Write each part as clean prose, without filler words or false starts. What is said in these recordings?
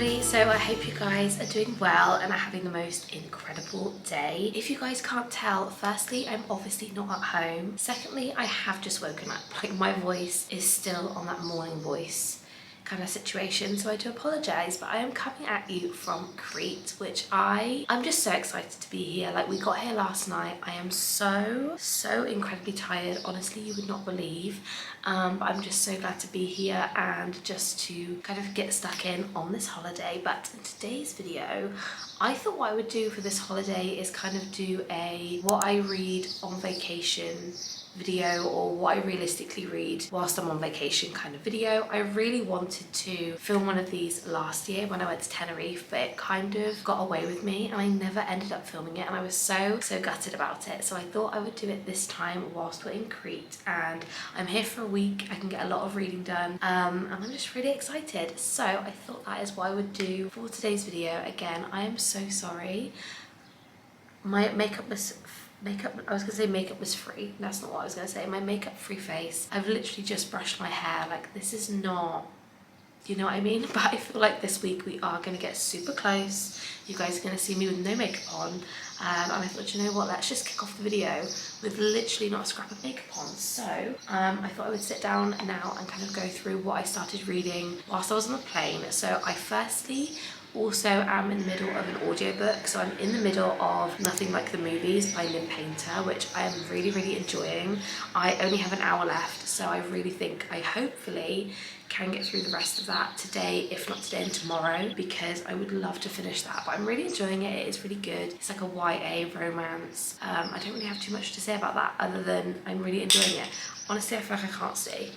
family, so I hope you guys are doing well and are having the most incredible day. If you guys can't tell, firstly, I'm obviously not at home. Secondly, I have just woken up. Like, my voice is still on that morning voice kind of situation, so I do apologize, but I am coming at you from Crete, which I'm just so excited to be here. Like, we got here last night. I am so incredibly tired, honestly, you would not believe, but I'm just so glad to be here and just to kind of get stuck in on this holiday. But in today's video, I thought what I would do for this holiday is kind of do a what I read on vacation video, or what I realistically read whilst I'm on vacation kind of video. I really wanted to film one of these last year when I went to Tenerife, but it kind of got away with me and I never ended up filming it, and I was so gutted about it. So I thought I would do it this time whilst we're in Crete, and I'm here for a week. I can get a lot of reading done, and I'm just really excited. So I thought that is what I would do for today's video. Again, I am so sorry. My makeup was free. That's not what I was going to say. My makeup free face. I've literally just brushed my hair. Like, this is not, you know what I mean? But I feel like this week we are going to get super close. You guys are going to see me with no makeup on. And I thought, you know what, let's just kick off the video with literally not a scrap of makeup on. So I thought I would sit down now and kind of go through what I started reading whilst I was on the plane. So I firstly also am in the middle of an audiobook, so I'm in the middle of Nothing Like the Movies by Lynn Painter, which I am really enjoying. I only have an hour left, so I really think I hopefully can get through the rest of that today, if not today and tomorrow, because I would love to finish that. But I'm really enjoying it. It is really good. It's like a YA romance. I don't really have too much to say about that other than I'm really enjoying it. Honestly, I feel like I can't see.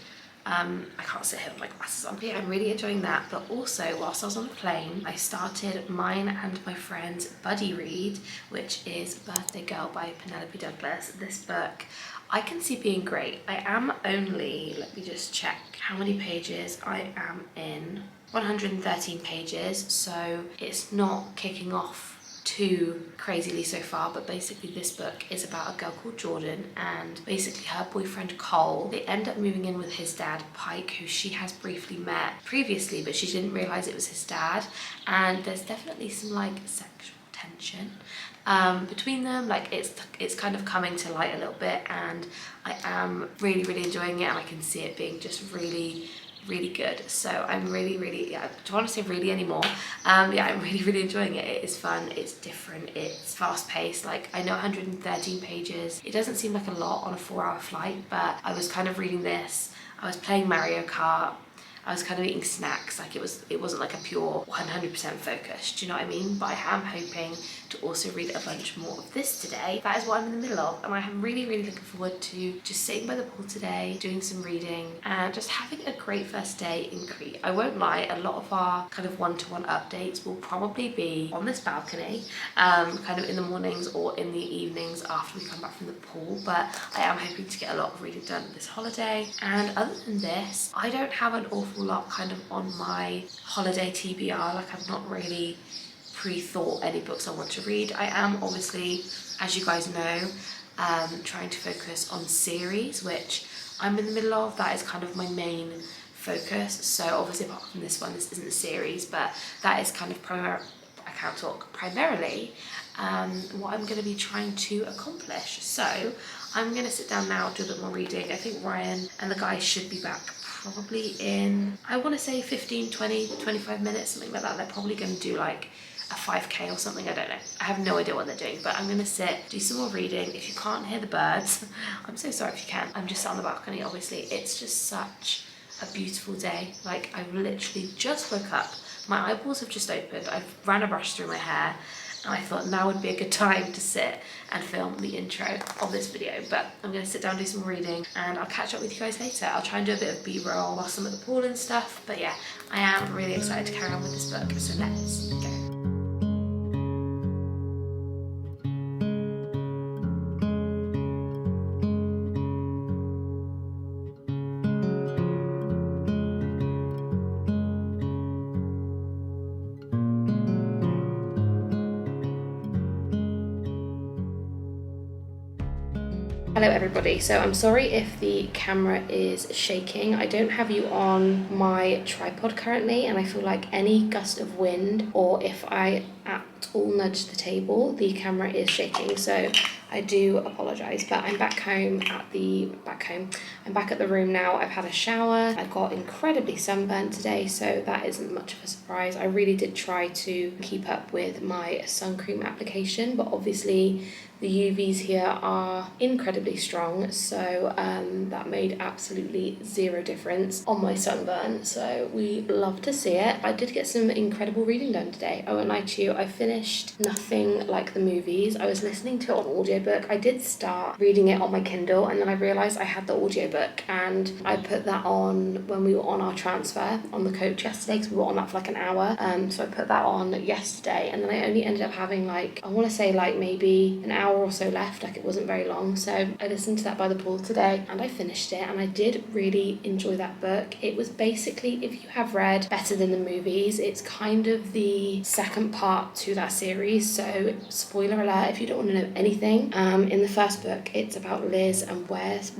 I can't sit here with my glasses on. But yeah, I'm really enjoying that. But also, whilst I was on the plane, I started mine and my friend's buddy read, which is Birthday Girl by Penelope Douglas. This book I can see being great. I am only, let me just check how many pages I am in. 113 pages, so it's not kicking off too crazily so far, but basically this book is about a girl called Jordan and basically her boyfriend Cole. They end up moving in with his dad Pike, who she has briefly met previously, but she didn't realize it was his dad, and there's definitely some like sexual tension between them. Like, it's kind of coming to light a little bit, and I am really enjoying it, and I can see it being just really good. So I'm really, yeah, I don't want to say really anymore. Yeah, I'm really enjoying it. It is fun, it's different, it's fast paced. Like, I know 113 pages, it doesn't seem like a lot on a 4-hour flight, but I was kind of reading this, I was playing Mario Kart, I was kind of eating snacks. Like, it wasn't like a pure 100% focus, do you know what I mean? But I am hoping to also read a bunch more of this today. That is what I'm in the middle of, and I am really looking forward to just sitting by the pool today, doing some reading, and just having a great first day in Crete. I won't lie, a lot of our kind of one-to-one updates will probably be on this balcony, kind of in the mornings or in the evenings after we come back from the pool, but I am hoping to get a lot of reading done this holiday. And other than this, I don't have an awful lot kind of on my holiday TBR. Like, I've not really pre-thought any books I want to read. I am obviously, as you guys know, trying to focus on series, which I'm in the middle of. That is kind of my main focus. So obviously, apart from this one, this isn't a series, but that is kind of primarily what I'm going to be trying to accomplish. So I'm going to sit down now, do a bit more reading. I think Ryan and the guys should be back probably in, I want to say 15, 20, 25 minutes, something like that. They're probably going to do like a 5k or something, I don't know. I have no idea what they're doing, but I'm gonna sit, do some more reading. If you can't hear the birds, I'm so sorry if you can. I'm just sat on the balcony, obviously. It's just such a beautiful day. Like, I literally just woke up. My eyeballs have just opened. I've ran a brush through my hair, and I thought now would be a good time to sit and film the intro of this video. But I'm gonna sit down, do some reading, and I'll catch up with you guys later. I'll try and do a bit of B-roll whilst I'm at the pool and stuff. But yeah, I am really excited to carry on with this book, so let's go. Hello everybody, so I'm sorry if the camera is shaking. I don't have you on my tripod currently, and I feel like any gust of wind or if I at all nudge the table, the camera is shaking, so I do apologise. But I'm back home at the I'm back at the room now. I've had a shower. I got incredibly sunburnt today, so that isn't much of a surprise. I really did try to keep up with my sun cream application, but obviously the UVs here are incredibly strong, so that made absolutely zero difference on my sunburn, so we love to see it. I did get some incredible reading done today. I won't lie to you, I finished Nothing Like the Movies. I was listening to it on audiobook. I did start reading it on my Kindle, and then I realised I had the audiobook, and I put that on when we were on our transfer on the coach yesterday, because we were on that for like an hour, so I put that on yesterday, and then I only ended up having like, I want to say like maybe an hour or so left, like it wasn't very long, so I listened to that by the pool today and I finished it, and I did really enjoy that book. It was basically, if you have read Better Than the Movies, it's kind of the second part to that series, so spoiler alert if you don't want to know anything. In the first book it's about Liz and Wes,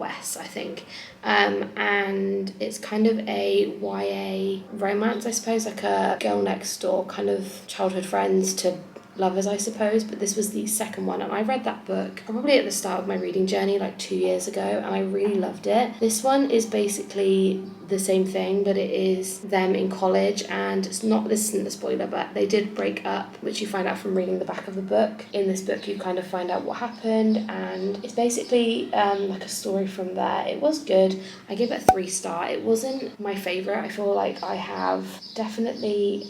I think, and it's kind of a YA romance, I suppose, like a girl next door kind of childhood friends to lovers, I suppose, but this was the second one, and I read that book probably at the start of my reading journey like 2 years ago, and I really loved it. This one is basically the same thing, but it is them in college, and it's not, this isn't the spoiler, but they did break up, which you find out from reading the back of the book. In this book you kind of find out what happened, and it's basically like a story from there. It was good. I give it a 3-star. It wasn't my favourite. I feel like I have definitely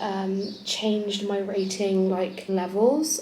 changed my rating like levels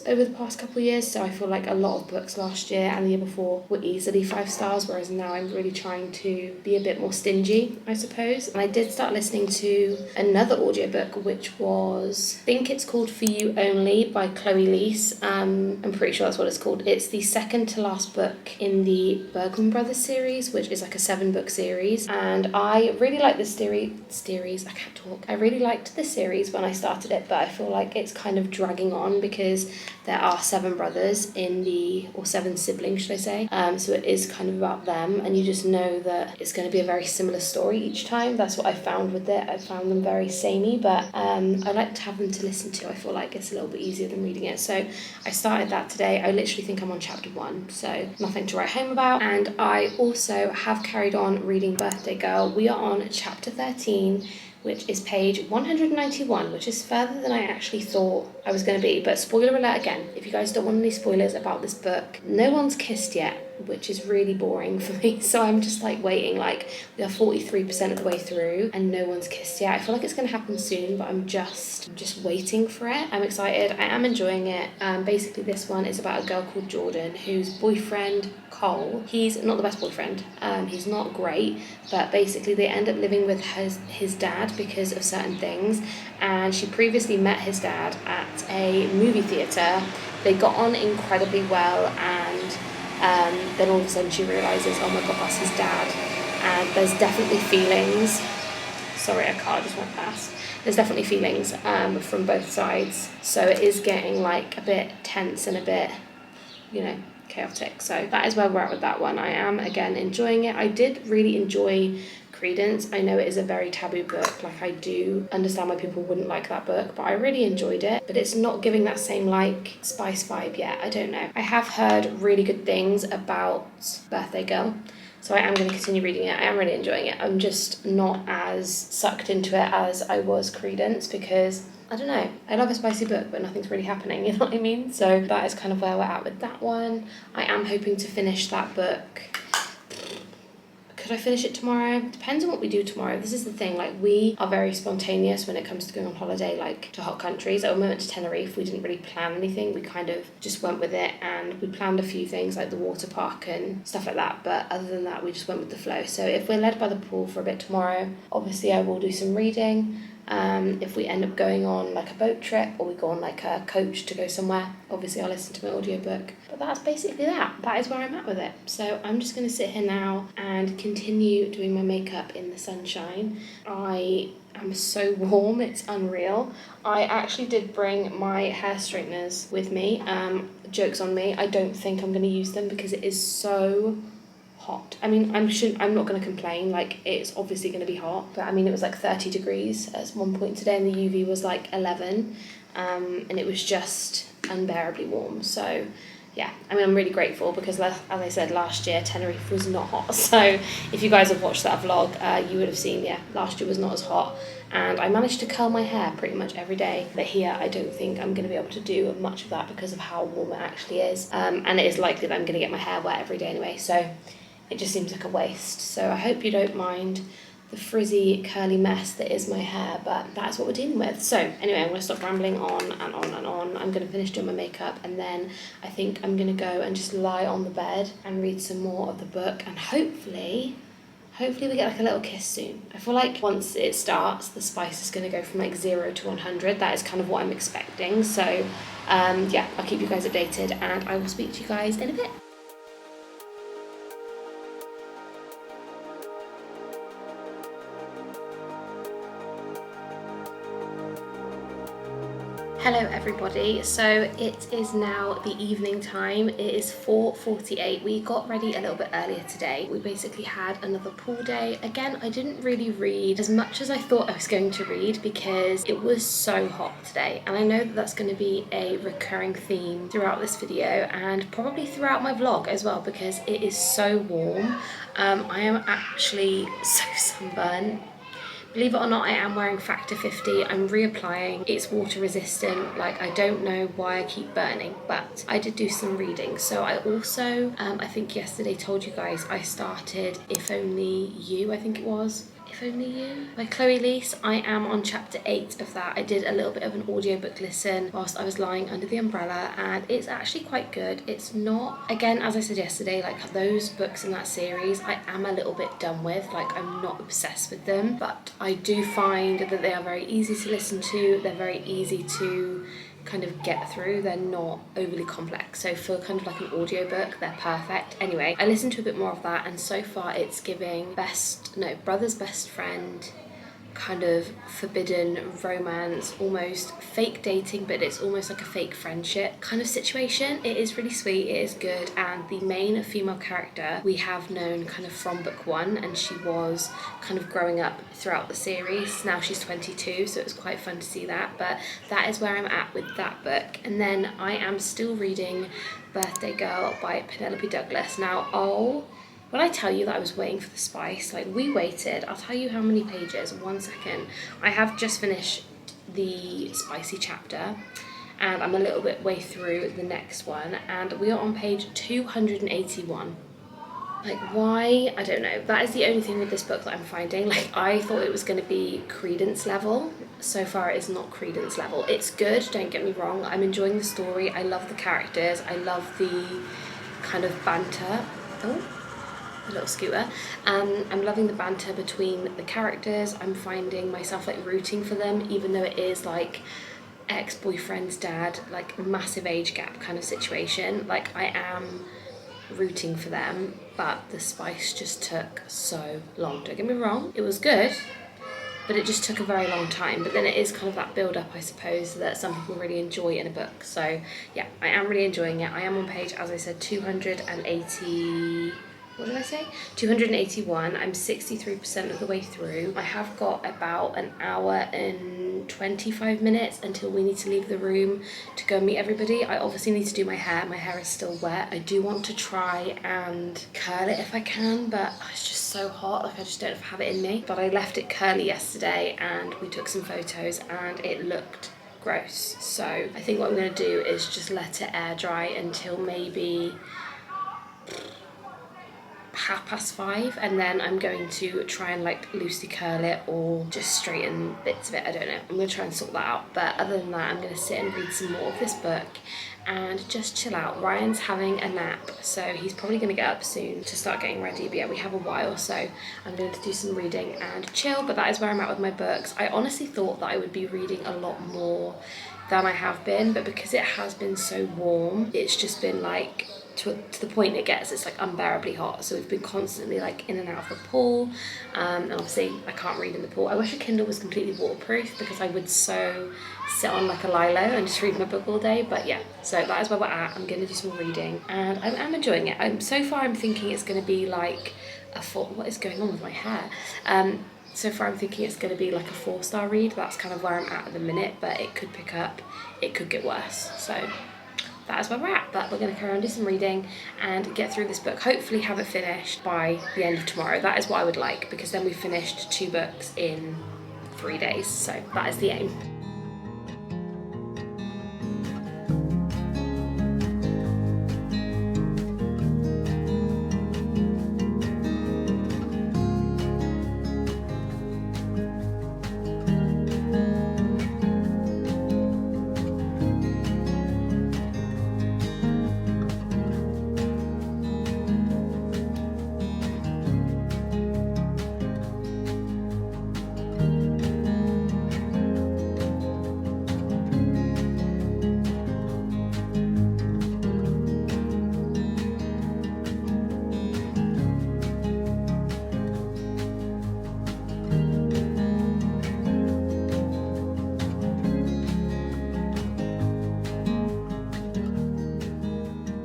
over the past couple of years, so I feel like a lot of books last year and the year before were easily 5 stars, whereas now I'm really trying to be a bit more stingy, I suppose. And I did start listening to another audiobook, which was, I think it's called For You Only by Chloe Leese. I'm pretty sure that's what it's called. It's the second to last book in the Bergman Brothers series, which is like a 7-book series, and I really like this series. I can't talk. I really liked this series when I started it, but I feel like it's kind of dragging on because there are 7 brothers in the, or 7 siblings should I say, so it is kind of about them, and you just know that it's going to be a very similar story each time. That's what I found with it. I found them very samey, but I like to have them to listen to. I feel like it's a little bit easier than reading it, so I started that today. I literally think I'm on chapter 1, so nothing to write home about. And I also have carried on reading Birthday Girl. We are on chapter 13, which is page 191, which is further than I actually thought I was going to be. But spoiler alert again, if you guys don't want any spoilers about this book, no one's kissed yet, which is really boring for me, so I'm just like waiting. Like, we are 43% of the way through and no one's kissed yet. I feel like it's going to happen soon, but I'm just waiting for it. I'm excited. I am enjoying it. Basically this one is about a girl called Jordan whose boyfriend Cole, he's not the best boyfriend, he's not great, but basically they end up living with his dad because of certain things, and she previously met his dad at a movie theatre. They got on incredibly well, and then all of a sudden she realises, oh my god, that's his dad, and there's definitely feelings. Sorry, a car just went past. There's definitely feelings from both sides, so it is getting like a bit tense and a bit, you know, chaotic. So that is where we're at with that one. I am again enjoying it. I did really enjoy Credence. I know it is a very taboo book, like I do understand why people wouldn't like that book, but I really enjoyed it. But it's not giving that same like spice vibe yet. I don't know. I have heard really good things about Birthday Girl, so I am going to continue reading it. I am really enjoying it. I'm just not as sucked into it as I was Credence, because I don't know, I love a spicy book, but nothing's really happening, you know what I mean? So that is kind of where we're at with that one. I am hoping to finish that book. Could I finish it tomorrow? Depends on what we do tomorrow. This is the thing, like, we are very spontaneous when it comes to going on holiday, like to hot countries. When we went to Tenerife, we didn't really plan anything. We kind of just went with it, and we planned a few things like the water park and stuff like that, but other than that we just went with the flow. So if we're led by the pool for a bit tomorrow, obviously I will do some reading. If we end up going on like a boat trip, or we go on like a coach to go somewhere, obviously I'll listen to my audiobook. But that's basically that. That is where I'm at with it. So I'm just going to sit here now and continue doing my makeup in the sunshine. I am so warm, it's unreal. I actually did bring my hair straighteners with me. Joke's on me, I don't think I'm going to use them because it is so hot. I mean, I'm not going to complain, like it's obviously going to be hot, but I mean it was like 30 degrees at one point today and the UV was like 11, and it was just unbearably warm. So yeah, I mean I'm really grateful because as I said, last year Tenerife was not hot. So if you guys have watched that vlog, you would have seen, yeah, last year was not as hot and I managed to curl my hair pretty much every day. But here I don't think I'm going to be able to do much of that because of how warm it actually is, and it is likely that I'm going to get my hair wet every day anyway, so it just seems like a waste. So I hope you don't mind the frizzy curly mess that is my hair, but that's what we're dealing with. So anyway, I'm going to stop rambling on and on and on. I'm going to finish doing my makeup and then I think I'm going to go and just lie on the bed and read some more of the book, and hopefully we get like a little kiss soon. I feel like once it starts, the spice is going to go from like 0 to 100. That is kind of what I'm expecting. So yeah, I'll keep you guys updated and I will speak to you guys in a bit. Hello everybody, so it is now the evening time. It is 4:48. We got ready a little bit earlier today. We basically had another pool day. Again, I didn't really read as much as I thought I was going to read because it was so hot today, and I know that that's going to be a recurring theme throughout this video and probably throughout my vlog as well because it is so warm. I am actually so sunburned. Believe it or not, I am wearing Factor 50. I'm reapplying. It's water resistant. Like, I don't know why I keep burning, but I did do some reading. So I also, I think yesterday told you guys I started If Only You, I think it was. If Only You by Chloe Leese. I am on chapter 8 of that. I did a little bit of an audiobook listen whilst I was lying under the umbrella and it's actually quite good. It's not, again, as I said yesterday, like those books in that series I am a little bit done with. Like, I'm not obsessed with them, but I do find that they are very easy to listen to. They're very easy to kind of get through. They're not overly complex, so for kind of like an audiobook they're perfect. Anyway, I listened to a bit more of that and so far it's giving brother's best friend, kind of forbidden romance, almost fake dating, but it's almost like a fake friendship kind of situation. It is really sweet, it is good, and the main female character we have known kind of from book 1, and she was kind of growing up throughout the series. Now she's 22, so it was quite fun to see that, but that is where I'm at with that book. And then I am still reading Birthday Girl by Penelope Douglas. Now, when I tell you that I was waiting for the spice, like we waited, I'll tell you how many pages, 1 second. I have just finished the spicy chapter and I'm a little bit way through the next one and we are on page 281. Like, why? I don't know. That is the only thing with this book that I'm finding. Like, I thought it was going to be Credence level. So far, it is not Credence level. It's good, don't get me wrong. I'm enjoying the story. I love the characters. I love the kind of banter. Oh, a little scooter. I'm loving the banter between the characters. I'm finding myself like rooting for them, even though it is like ex-boyfriend's dad, like massive age gap kind of situation. Like, I am rooting for them, but the spice just took so long. Don't get me wrong, it was good, but it just took a very long time. But then it is kind of that build up, I suppose, that some people really enjoy in a book. So yeah, I am really enjoying it. I am on page, as I said, 280, what did I say? 281. I'm 63% of the way through. I have got about an hour and 25 minutes until we need to leave the room to go meet everybody. I obviously need to do my hair. My hair is still wet. I do want to try and curl it if I can, but it's just so hot. Like, I just don't have it in me. But I left it curly yesterday and we took some photos and it looked gross. So I think what I'm going to do is just let it air dry until maybe 5:30, and then I'm going to try and like loosely curl it or just straighten bits of it. I don't know. I'm going to try and sort that out. But other than that, I'm going to sit and read some more of this book and just chill out. Ryan's having a nap, so he's probably going to get up soon to start getting ready. But yeah, we have a while, so I'm going to do some reading and chill. But that is where I'm at with my books. I honestly thought that I would be reading a lot more than I have been, but because it has been so warm, it's just been like to the point it gets, it's like unbearably hot. So we've been constantly like in and out of the pool, and obviously I can't read in the pool. I wish a Kindle was completely waterproof because I would so sit on like a lilo and just read my book all day. But yeah, so that is where we're at. I'm gonna do some reading and I'm enjoying it. So far I'm thinking it's gonna be like what is going on with my hair? So far I'm thinking it's going to be like a 4-star read. That's kind of where I'm at the minute, but it could pick up, it could get worse. So that is where we're at, but we're going to carry on, do some reading and get through this book. Hopefully have it finished by the end of tomorrow. That is what I would like, because then we've finished 2 books in 3 days. So that is the aim.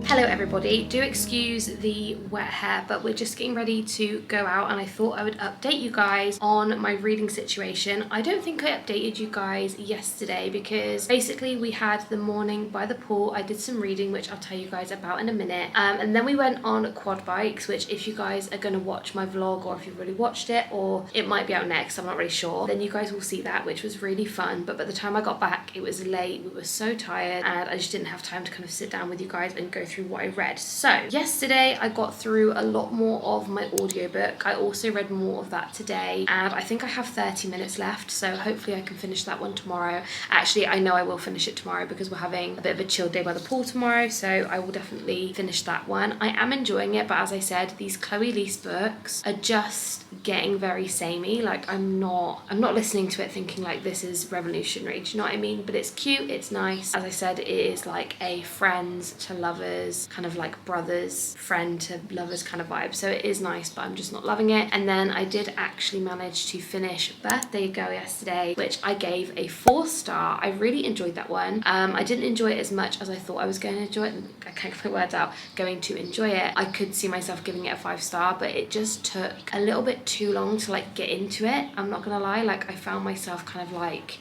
Hello everybody, do excuse the wet hair, but we're just getting ready to go out and I thought I would update you guys on my reading situation. I don't think I updated you guys yesterday because basically we had the morning by the pool. I did some reading, which I'll tell you guys about in a minute, and then we went on quad bikes, which if you guys are going to watch my vlog, or if you've already watched it, or it might be out next, I'm not really sure, then you guys will see that, which was really fun. But by the time I got back it was late, we were so tired and I just didn't have time to kind of sit down with you guys and go through what I read. So yesterday I got through a lot more of my audiobook. I also read more of that today and I think I have 30 minutes left, so hopefully I can finish that one tomorrow. Actually, I know I will finish it tomorrow because we're having a bit of a chill day by the pool tomorrow, so I will definitely finish that one. I am enjoying it, but as I said, these Chloe Lease books are just getting very samey. Like I'm not listening to it thinking like this is revolutionary, do you know what I mean? But it's cute, it's nice. As I said, it is like a friends to lovers, kind of like brothers, friend to lovers kind of vibe. So it is nice, but I'm just not loving it. And then I did actually manage to finish Birthday Girl yesterday, which I gave a 4-star. I really enjoyed that one. I didn't enjoy it as much as I thought I was going to enjoy it. I can't get my words out, going to enjoy it. I could see myself giving it a 5-star, but it just took a little bit too long to like get into it. I'm not gonna lie, like I found myself kind of like,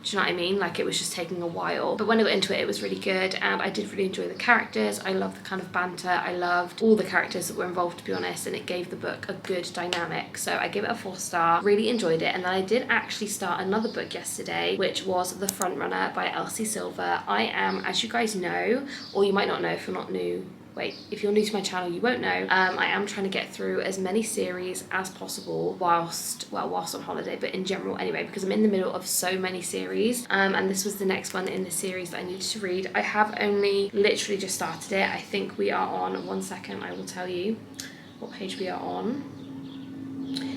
do you know what I mean? Like it was just taking a while. But when I got into it, it was really good and I did really enjoy the characters. I loved the kind of banter. I loved all the characters that were involved, to be honest, and it gave the book a good dynamic. So I gave it a 4-star, really enjoyed it. And then I did actually start another book yesterday, which was The Frontrunner by Elsie Silver. I am, as you guys know, or you might not know if you're not new, if you're new to my channel you won't know, I am trying to get through as many series as possible whilst on holiday, but in general anyway, because I'm in the middle of so many series, and this was the next one in the series that I needed to read. I have only literally just started it. I think we are on, one second, I will tell you what page we are on.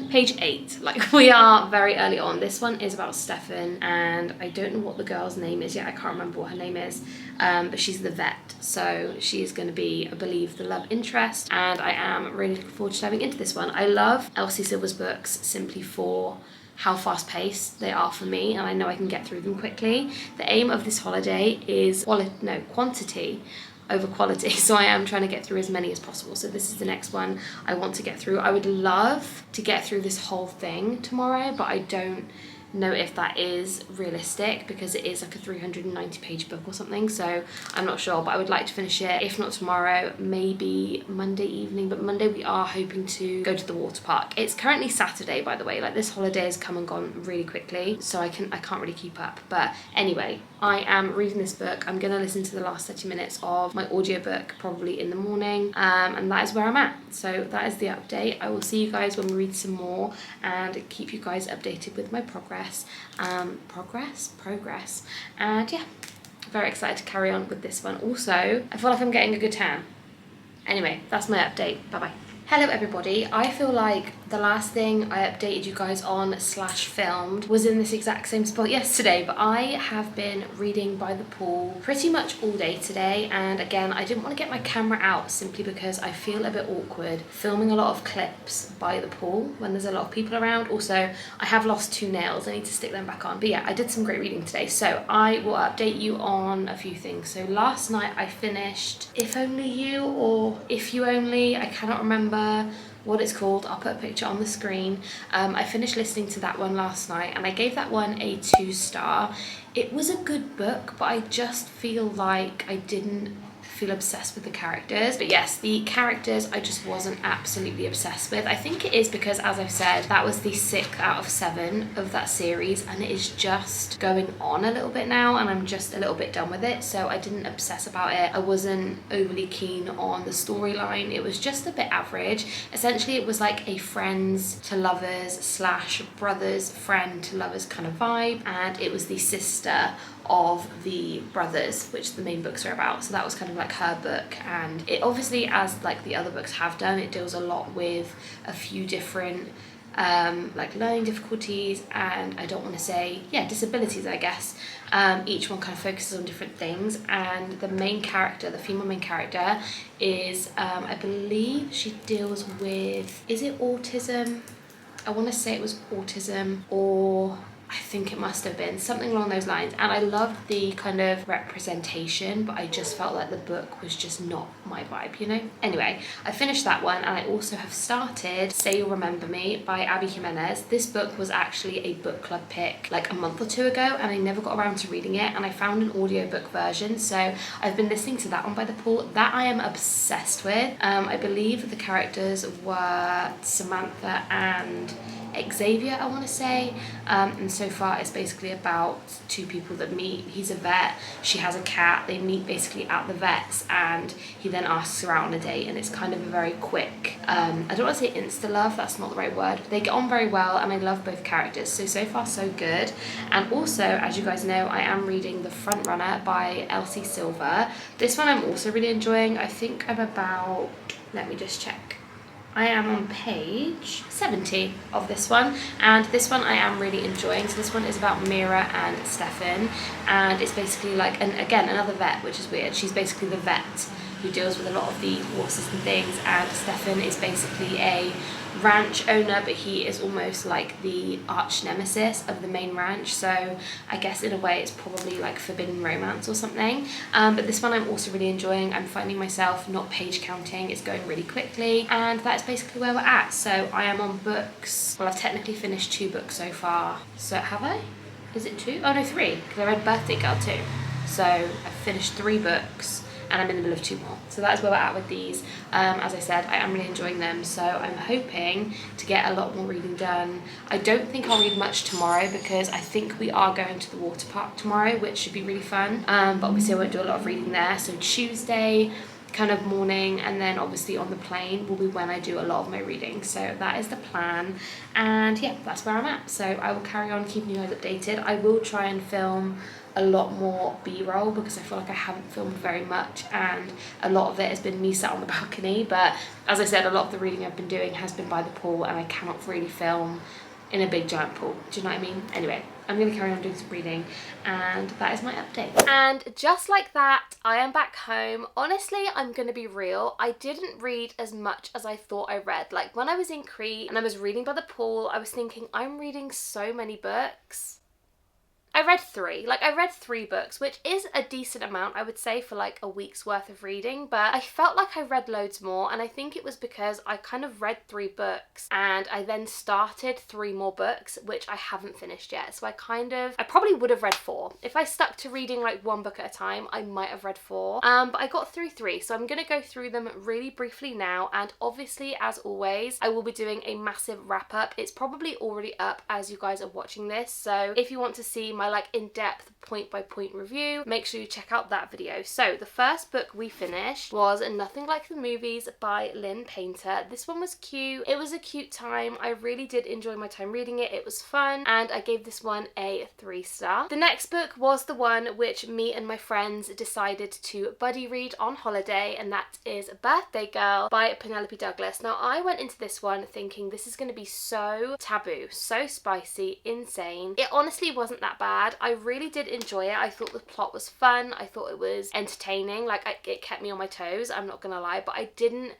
Page 8, like we are very early on. This one is about Stefan and I don't know what the girl's name is yet. I can't remember what her name is, but she's the vet, so she is going to be, I believe, the love interest, and I am really looking forward to diving into this one. I love Elsie Silver's books simply for how fast paced they are for me, and I know I can get through them quickly. The aim of this holiday is quantity over quality, so I am trying to get through as many as possible. So this is the next one I want to get through. I would love to get through this whole thing tomorrow, but I don't know if that is realistic because it is like a 390 page book or something, so I'm not sure, but I would like to finish it, if not tomorrow, maybe Monday evening. But Monday we are hoping to go to the water park. It's currently Saturday, by the way, like this holiday has come and gone really quickly, so I can't really keep up. But anyway, I am reading this book. I'm gonna listen to the last 30 minutes of my audiobook probably in the morning, and that is where I'm at. So that is the update. I will see you guys when we read some more and keep you guys updated with my progress, and yeah, very excited to carry on with this one. Also, I feel like I'm getting a good tan. Anyway, that's my update. Bye bye. Hello everybody. I feel like The last thing I updated you guys on / filmed was in this exact same spot yesterday, but I have been reading by the pool pretty much all day today. And again, I didn't want to get my camera out simply because I feel a bit awkward filming a lot of clips by the pool when there's a lot of people around. Also, I have lost 2 nails. I need to stick them back on. But yeah, I did some great reading today, so I will update you on a few things. So last night I finished If Only You, or If You Only, I cannot remember what it's called. I'll put a picture on the screen. I finished listening to that one last night and I gave that one a 2-star. It was a good book, but I just feel like I didn't feel obsessed with the characters. But yes, the characters I just wasn't absolutely obsessed with. I think it is because, as I've said, that was the 6th out of 7 of that series, and it is just going on a little bit now and I'm just a little bit done with it, so I didn't obsess about it. I wasn't overly keen on the storyline. It was just a bit average. Essentially, it was like a friends to lovers / brothers friend to lovers kind of vibe, and it was the sister of the brothers, which the main books are about. So that was kind of like her book, and it obviously, as like the other books have done, it deals a lot with a few different like learning difficulties, and I don't want to say, yeah, disabilities, I guess. Each one kind of focuses on different things, and the main character, the female main character, is I believe she deals with, is it autism? I want to say it was autism, or I think it must have been something along those lines. And I loved the kind of representation, but I just felt like the book was just not my vibe, you know? Anyway, I finished that one, and I also have started Say You'll Remember Me by Abby Jimenez. This book was actually a book club pick like a month or 2 ago, and I never got around to reading it, and I found an audiobook version, so I've been listening to that one by the pool. That I am obsessed with. I believe the characters were Samantha and Xavier, I want to say, and so far it's basically about 2 people that meet. He's a vet, she has a cat, they meet basically at the vet's, and he then asks her out on a date, and it's kind of a very quick, I don't want to say insta love, that's not the right word, but they get on very well, and I love both characters, so far so good. And also, as you guys know, I am reading The Front Runner by Elsie Silver. This one I'm also really enjoying. I think I'm about, let me just check, I am on page 70 of this one, and this one I am really enjoying. So this one is about Mira and Stefan, and it's basically like, and again, another vet, which is weird. She's basically the vet who deals with a lot of the horses and things, and Stefan is basically a ranch owner, but he is almost like the arch nemesis of the main ranch, so I guess in a way it's probably like forbidden romance or something. But this one I'm also really enjoying. I'm finding myself not page counting, it's going really quickly, and that's basically where we're at. So I am on books, well, I've technically finished 2 books so far. So have I? Is it 2? Oh no, 3, because I read Birthday Girl too. So I've finished 3 books, and I'm in the middle of 2 more. So that's where we're at with these. As I said, I am really enjoying them, so I'm hoping to get a lot more reading done. I don't think I'll read much tomorrow because I think we are going to the water park tomorrow, which should be really fun. But obviously I won't do a lot of reading there. So Tuesday kind of morning, and then obviously on the plane will be when I do a lot of my reading. So that is the plan, and yeah, that's where I'm at. So I will carry on keeping you guys updated. I will try and film a lot more b-roll because I feel like I haven't filmed very much, and a lot of it has been me sat on the balcony. But as I said, a lot of the reading I've been doing has been by the pool, and I cannot really film in a big giant pool. Do you know what I mean? Anyway, I'm going to carry on doing some reading, and that is my update. And just like that, I am back home. Honestly, I'm going to be real, I didn't read as much as I thought I read. Like when I was in Crete and I was reading by the pool, I was thinking, I'm reading so many books. I read 3. Like, I read 3 books, which is a decent amount, I would say, for like a week's worth of reading, but I felt like I read loads more, and I think it was because I kind of read 3 books and I then started 3 more books, which I haven't finished yet. So I probably would have read 4. If I stuck to reading like 1 book at a time, I might have read 4. But I got through 3, so I'm gonna go through them really briefly now, and obviously, as always, I will be doing a massive wrap up. It's probably already up as you guys are watching this, so if you want to see my my like in-depth point by point review, make sure you check out that video. So the first book we finished was Nothing Like the Movies by Lynn Painter. This one was cute. It was a cute time. I really did enjoy my time reading it. It was fun, and I gave this one a 3-star. The next book was the one which me and my friends decided to buddy read on holiday, and that is Birthday Girl by Penelope Douglas. Now I went into this one thinking this is going to be so taboo, so spicy, insane. It honestly wasn't that bad. I really did enjoy it. I thought the plot was fun. I thought it was entertaining. Like, it kept me on my toes, I'm not gonna lie, but I didn't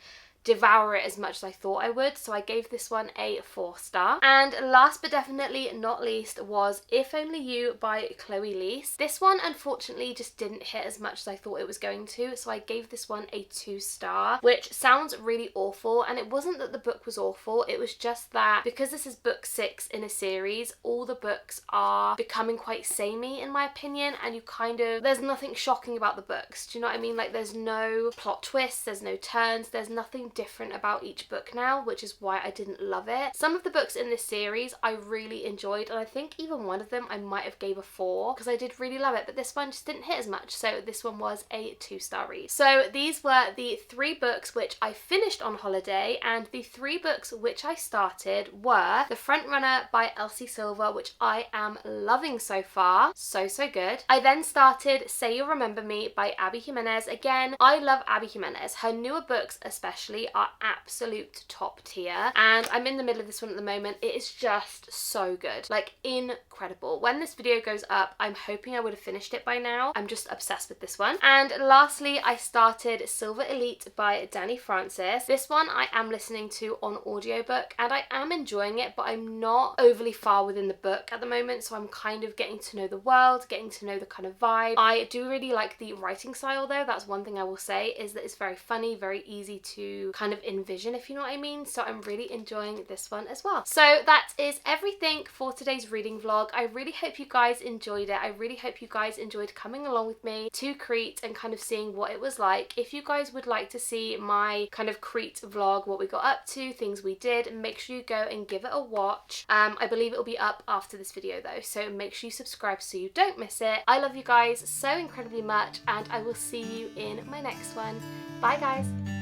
devour it as much as I thought I would, so I gave this one a 4-star. And last but definitely not least was If Only You by Chloe Leese. This one unfortunately just didn't hit as much as I thought it was going to, so I gave this one a 2-star, which sounds really awful, and it wasn't that the book was awful, it was just that because this is book 6 in a series, all the books are becoming quite samey in my opinion, and there's nothing shocking about the books, do you know what I mean? Like, there's no plot twists, there's no turns, there's nothing different about each book now, which is why I didn't love it. Some of the books in this series I really enjoyed, and I think even one of them I might have gave a 4 because I did really love it, but this one just didn't hit as much, so this one was a 2-star read. So these were the 3 books which I finished on holiday, and the 3 books which I started were The Frontrunner by Elsie Silver, which I am loving so far. So good. I then started Say You'll Remember Me by Abby Jimenez. Again, I love Abby Jimenez. Her newer books especially are absolute top tier, and I'm in the middle of this one at the moment. It is just so good, like incredible. When this video goes up, I'm hoping I would have finished it by now. I'm just obsessed with this one. And lastly, I started Silver Elite by Danny Francis. This one I am listening to on audiobook, and I am enjoying it, but I'm not overly far within the book at the moment, so I'm kind of getting to know the world, getting to know the kind of vibe. I do really like the writing style though. That's one thing I will say, is that it's very funny, very easy to kind of envision, if you know what I mean, so I'm really enjoying this one as well. So that is everything for today's reading vlog. I really hope you guys enjoyed it. I really hope you guys enjoyed coming along with me to Crete and kind of seeing what it was like. If you guys would like to see my kind of Crete vlog, what we got up to, things we did, make sure you go and give it a watch. I believe it will be up after this video though, so make sure you subscribe so you don't miss it. I love you guys so incredibly much, and I will see you in my next one. Bye guys.